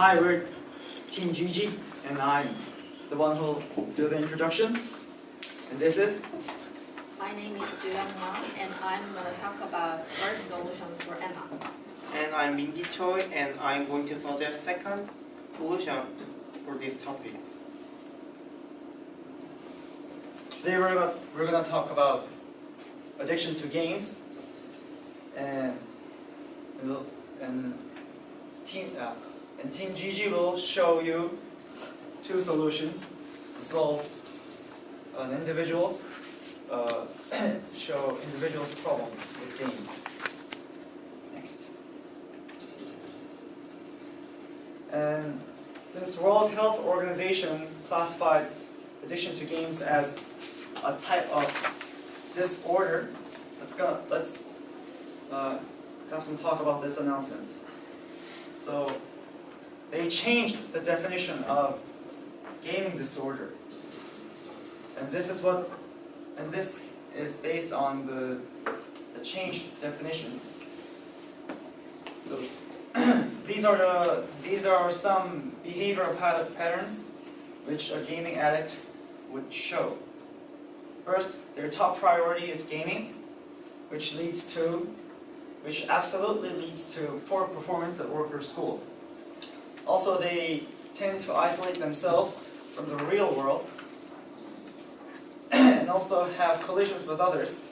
Hi, we're Team Gigi, and I'm the one who will do the introduction. And this is? My name is Julian Wang, and I'm going to talk about first solution for Emma. And I'm Mingi Choi, and I'm going to suggest second solution for this topic. Today we're gonna talk about addiction to games, and Team Gigi will show you two solutions to solve an individual's problem with games. Next. And since World Health Organization classified addiction to games as a type of disorder, let's talk about this announcement. So they changed the definition of gaming disorder, and this is based on the changed definition. So these are some behavioral patterns which a gaming addict would show. First, their top priority is gaming, which absolutely leads to poor performance at work or school. Also, they tend to isolate themselves from the real world and also have collisions with others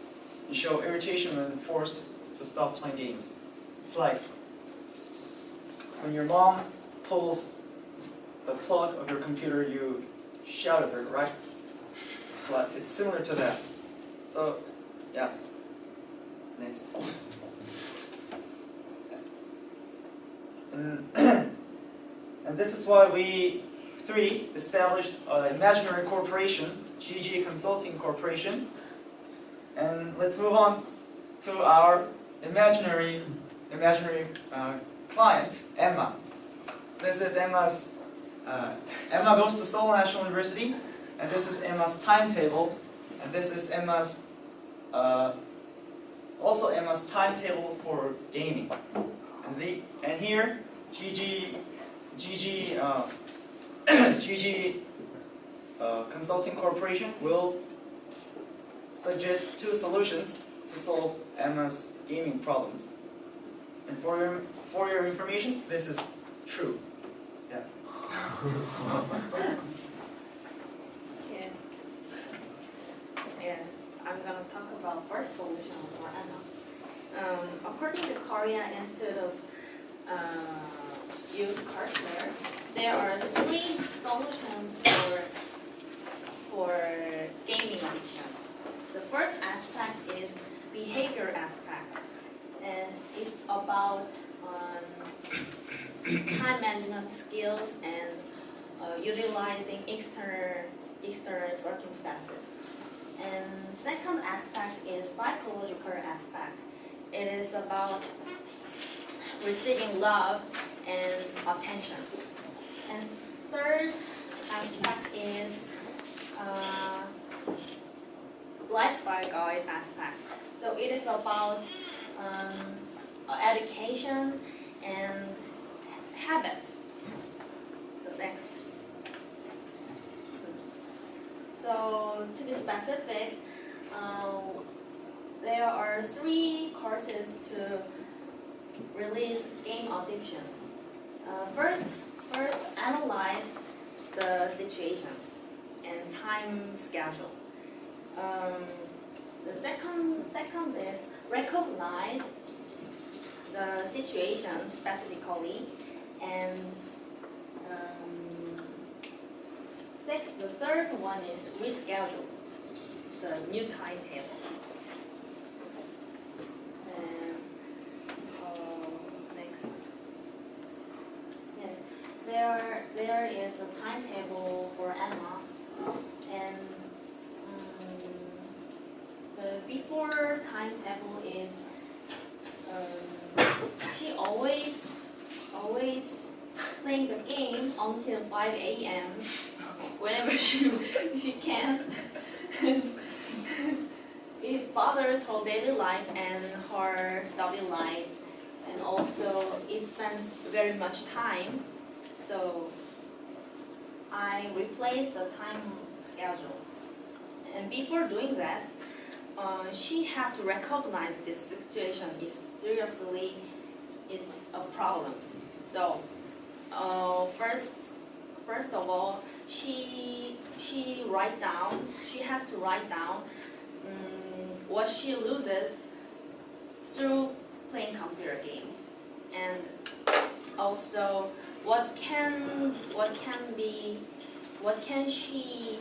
and show irritation when forced to stop playing games. It's like when your mom pulls the plug of your computer, you shout at her, right? It's similar to that. So, yeah. Next. And this is why we three established an imaginary corporation, GG Consulting Corporation. And let's move on to our imaginary client, Emma. This is Emma's. Emma goes to Seoul National University, and this is Emma's timetable, and this is Emma's also Emma's timetable for gaming. And here, GG Consulting Corporation will suggest two solutions to solve Emma's gaming problems. And for your information, this is true. Yeah. Okay. Yes, I'm going to talk about first solution for Emma. According to Korea Institute of Youth Culture, there are three solutions for gaming addiction. The first aspect is behavior aspect, and it's about time management skills and utilizing external circumstances. And second aspect is psychological aspect. It is about receiving love and attention. And third aspect is lifestyle guide aspect. So it is about education and habits. So next. So to be specific, there are three courses to release game addiction. First, analyze the situation and time schedule. The second is recognize the situation specifically, and the third one is reschedule the new timetable. And next, yes, there is a timetable for Emma, and the before timetable is she always playing the game until 5 a.m. whenever she can. It bothers her daily life and her study life, and also it spends very much time So I replaced the time schedule. And before doing that, she had to recognize this situation is seriously, it's a problem. So first of all, she has to write down what she loses through playing computer games, and also what can she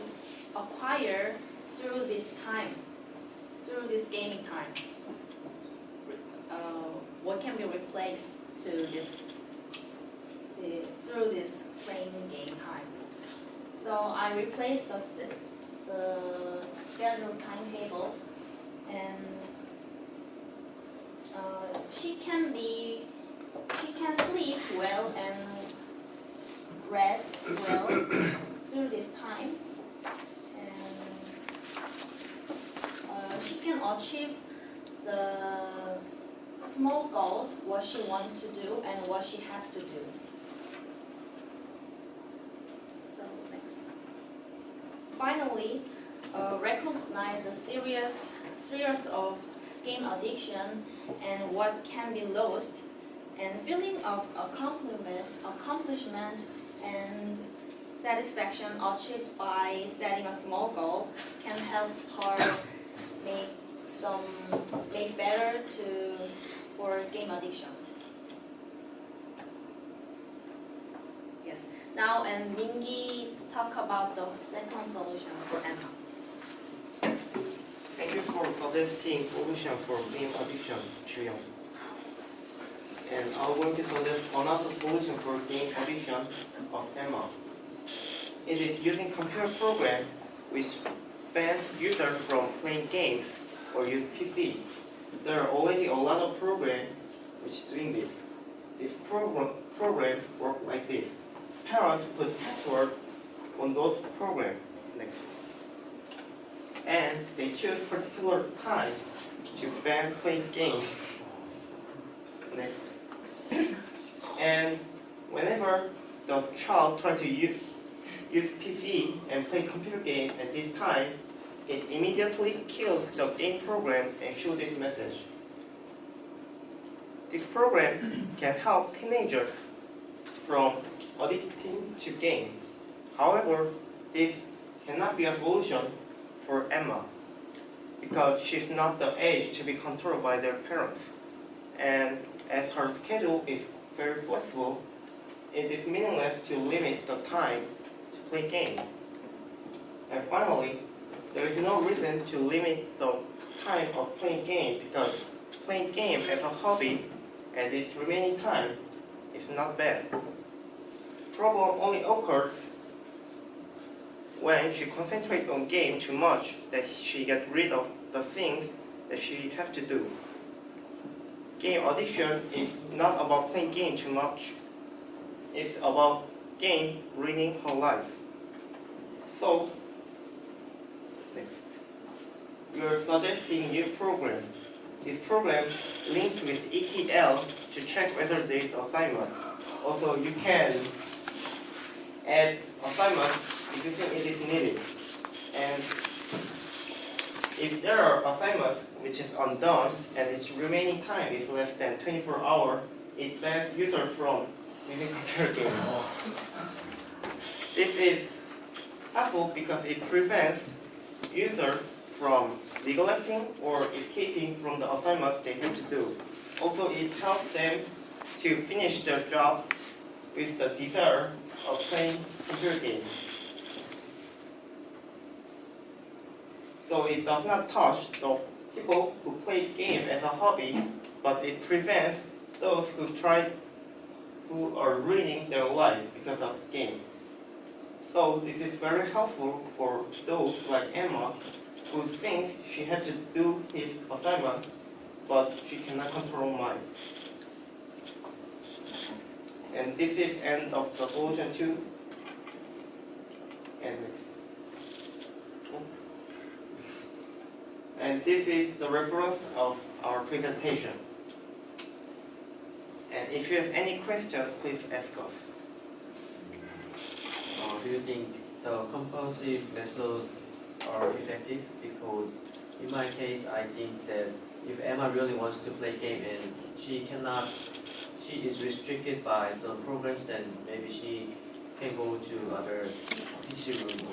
acquire through this time, through this gaming time. What can be replaced to through this playing game time. So I replaced the scheduled timetable, and she can sleep well and rest well through this time, and she can achieve the small goals, what she wants to do and what she has to do. So next. Finally, recognize the serious of game addiction and what can be lost, and feeling of accomplishment and satisfaction achieved by setting a small goal can help her make better for game addiction. Yes. Now, and Mingi talk about the second solution for Emma. Thank you for suggesting solution for game addiction, Chuyong. And I'm going to suggest another solution for game addiction of Emma. It is using computer program which bans users from playing games or use PC. There are already a lot of programs which doing this. This program work like this. Parents put password on those programs. Next. And they choose particular time to ban playing games. Next. And whenever the child tries to use PC and play computer game at this time, it immediately kills the game program and shows this message. This program can help teenagers from addicting to game. However, this cannot be a solution for Emma because she's not the age to be controlled by their parents. And as her schedule is very flexible, it is meaningless to limit the time to play game. And finally, there is no reason to limit the time of playing game because playing game as a hobby and its remaining time is not bad. Problem only occurs when she concentrates on game too much that she gets rid of the things that she has to do. Game addiction is not about playing game too much. It's about game ruining her life. So, next. We are suggesting new program. This program links with ETL to check whether there is assignment. Also, you can add assignment if you think it is needed. And if there are assignments which is undone and its remaining time is less than 24 hours, it bans user from using computer game. This is helpful because it prevents user from neglecting or escaping from the assignments they have to do. Also, it helps them to finish their job with the desire of playing computer games. So it does not touch the people who play game as a hobby, but it prevents those who are ruining their life because of game. So this is very helpful for those like Emma who thinks she had to do his assignment, but she cannot control mind. And this is end of the solution 2. And next. And this is the reference of our presentation. And if you have any question, please ask us. you think the compulsive methods are effective? Because in my case, I think that if Emma really wants to play game and she is restricted by some programs, then maybe she can go to other PC room.